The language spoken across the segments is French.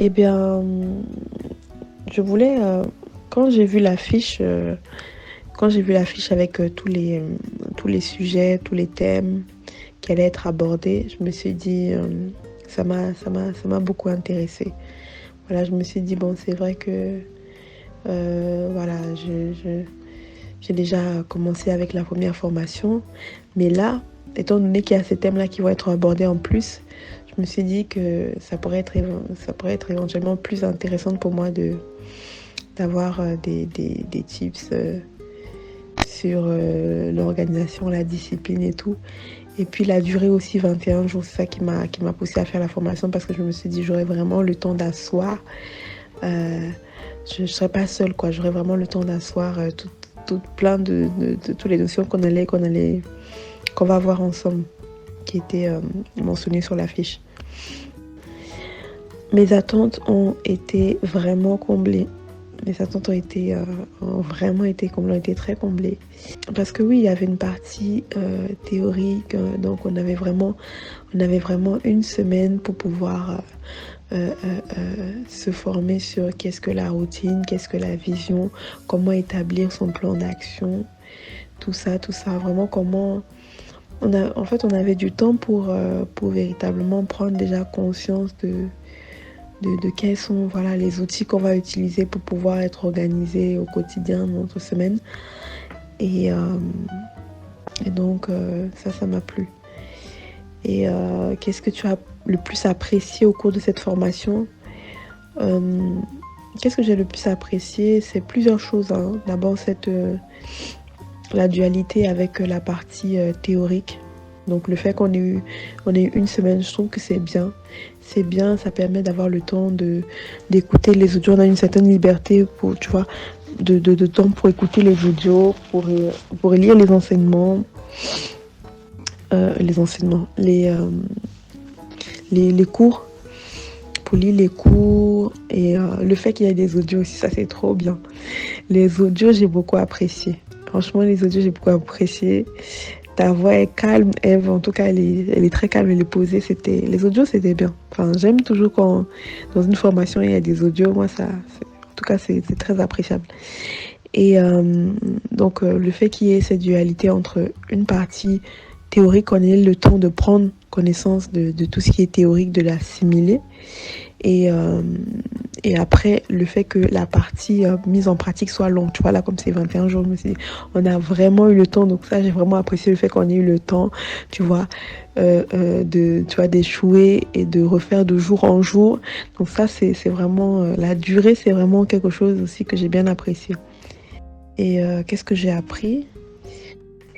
Eh bien, je voulais, quand j'ai vu l'affiche, quand j'ai vu l'affiche avec tous les sujets, tous les thèmes qui allaient être abordés, je me suis dit, ça m'a beaucoup intéressée. Voilà, je me suis dit, bon, c'est vrai que, voilà, j'ai déjà commencé avec la première formation, mais là, étant donné qu'il y a ces thèmes-là qui vont être abordés en plus, je me suis dit que ça pourrait être éventuellement plus intéressant pour moi d'avoir des tips sur l'organisation, la discipline et tout. Et puis la durée aussi, 21 jours, c'est ça qui m'a poussé à faire la formation parce que je me suis dit j'aurais vraiment le temps d'asseoir. Euh, je ne serais pas seule, quoi. J'aurais vraiment le temps d'asseoir tout plein de toutes les notions qu'on va voir ensemble, qui étaient mentionnées sur la fiche. Mes attentes ont été vraiment comblées. Mes attentes ont vraiment été comblées, ont été très comblées. Parce que oui, il y avait une partie théorique, donc on avait vraiment une semaine pour pouvoir se former sur qu'est-ce que la routine, qu'est-ce que la vision, comment établir son plan d'action, tout ça, vraiment comment... En fait, on avait du temps pour véritablement prendre déjà conscience de quels sont voilà, les outils qu'on va utiliser pour pouvoir être organisé au quotidien dans notre semaine. Et, euh, et donc, ça m'a plu. Et qu'est-ce que tu as le plus apprécié au cours de cette formation? euh, Qu'est-ce que j'ai le plus apprécié? C'est plusieurs choses, hein. D'abord, la dualité avec la partie théorique. Donc le fait on ait eu une semaine, je trouve que c'est bien. C'est bien, ça permet d'avoir le temps d'écouter les audios. On a une certaine liberté pour, tu vois, de temps pour écouter les audios, pour lire les enseignements, les cours, pour lire les cours. Et le fait qu'il y ait des audios aussi, ça c'est trop bien. Les audios, j'ai beaucoup apprécié. Franchement, les audios, j'ai beaucoup apprécié. Ta voix est calme, Eve. En tout cas, elle est très calme, elle est posée. Les audios, c'était bien. Enfin, j'aime toujours quand dans une formation il y a des audios. Moi, en tout cas, c'est très appréciable. Et donc, le fait qu'il y ait cette dualité entre une partie théorique, qu'on ait le temps de prendre connaissance de tout ce qui est théorique, de l'assimiler, et, euh, et après, le fait que la partie mise en pratique soit longue. Tu vois, là, comme c'est 21 jours, je me suis dit, on a vraiment eu le temps. Donc ça, j'ai vraiment apprécié le fait qu'on ait eu le temps, tu vois, tu vois, d'échouer et de refaire de jour en jour. Donc ça, c'est vraiment... la durée, c'est vraiment quelque chose aussi que j'ai bien apprécié. Et qu'est-ce que j'ai appris?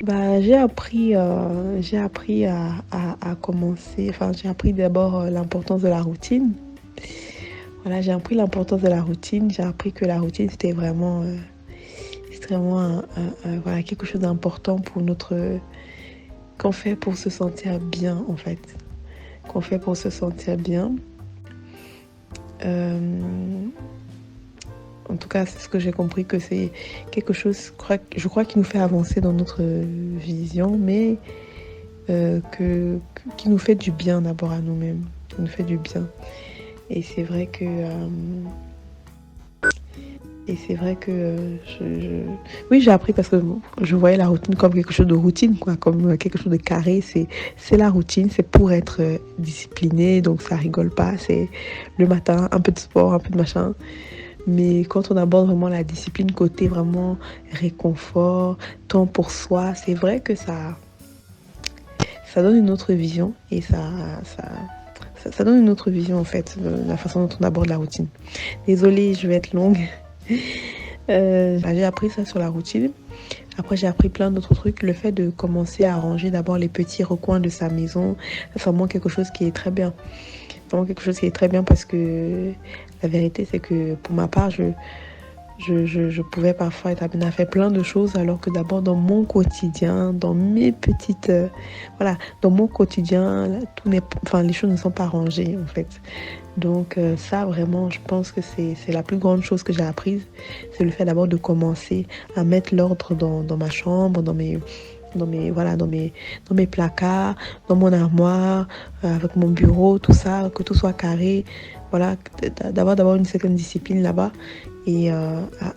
Bah, j'ai appris à commencer... Enfin, j'ai appris d'abord l'importance de la routine. Voilà, j'ai appris l'importance de la routine. J'ai appris que la routine, c'était vraiment voilà, quelque chose d'important pour qu'on fait pour se sentir bien, en fait. Qu'on fait pour se sentir bien. Euh, En tout cas, c'est ce que j'ai compris, que c'est quelque chose, je crois, qui nous fait avancer dans notre vision, mais qui nous fait du bien d'abord à nous-mêmes, qui nous fait du bien. Et c'est vrai que, oui, j'ai appris parce que je voyais la routine comme quelque chose de routine, quoi, comme quelque chose de carré. C'est la routine, c'est pour être discipliné, donc ça rigole pas. C'est le matin, un peu de sport, un peu de machin. Mais quand on aborde vraiment la discipline côté vraiment réconfort, temps pour soi, c'est vrai que ça donne une autre vision et ça donne une autre vision en fait, de la façon dont on aborde la routine. Désolée, je vais être longue. J'ai appris ça sur la routine. Après, j'ai appris plein d'autres trucs. Le fait de commencer à ranger d'abord les petits recoins de sa maison, c'est vraiment quelque chose qui est très bien. Vraiment quelque chose qui est très bien parce que la vérité, c'est que pour ma part, je pouvais parfois être amenée à faire plein de choses alors que d'abord dans mon quotidien, dans mes petites... voilà, dans mon quotidien, là, enfin, les choses ne sont pas rangées en fait. Donc ça, vraiment, je pense que c'est la plus grande chose que j'ai apprise. C'est le fait d'abord de commencer à mettre l'ordre dans ma chambre, voilà, dans mes placards, dans mon armoire, avec mon bureau, tout ça, que tout soit carré. Voilà, d'avoir une certaine discipline là-bas. Et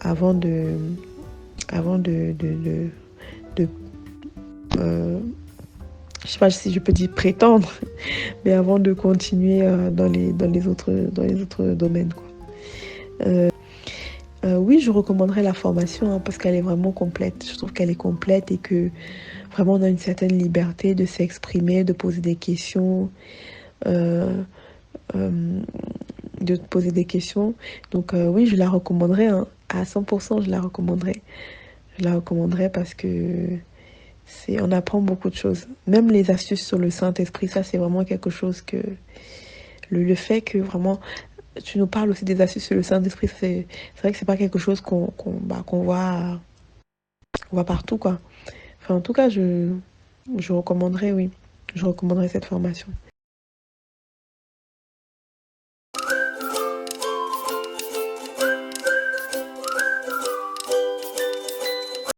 avant de je sais pas si je peux dire prétendre, mais avant de continuer dans les autres domaines, quoi. Oui, je recommanderais la formation hein, parce qu'elle est vraiment complète. Je trouve qu'elle est complète et que vraiment on a une certaine liberté de s'exprimer, de poser des questions, euh, euh, de poser des questions. Donc oui, je la recommanderais hein, à 100%. Je la recommanderais. Je la recommanderais parce que on apprend beaucoup de choses. Même les astuces sur le Saint-Esprit, ça c'est vraiment quelque chose que le fait que vraiment tu nous parles aussi des astuces sur le Saint-Esprit, c'est vrai que c'est pas quelque chose qu'on voit partout quoi. Enfin, en tout cas, je recommanderais, oui, je recommanderais cette formation.